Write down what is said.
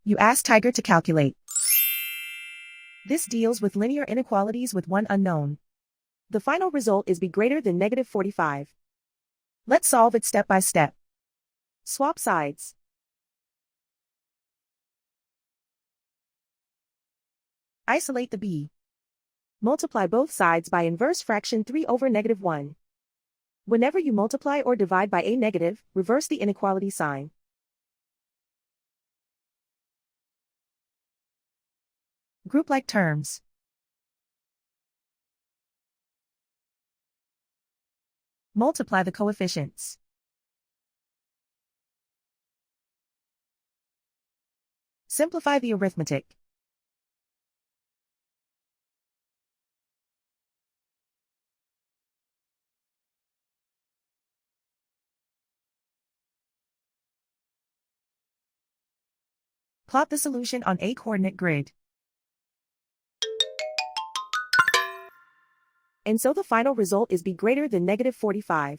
You ask Tiger to calculate. This deals with linear inequalities with one unknown. The final result is b greater than -45. Let's solve it step by step. Swap sides. Isolate the b. Multiply both sides by inverse fraction 3 over -1. Whenever you multiply or divide by a negative, reverse the inequality sign. Group like terms. Multiply the coefficients. Simplify the arithmetic. Plot the solution on a coordinate grid. And so the final result is b greater than -45.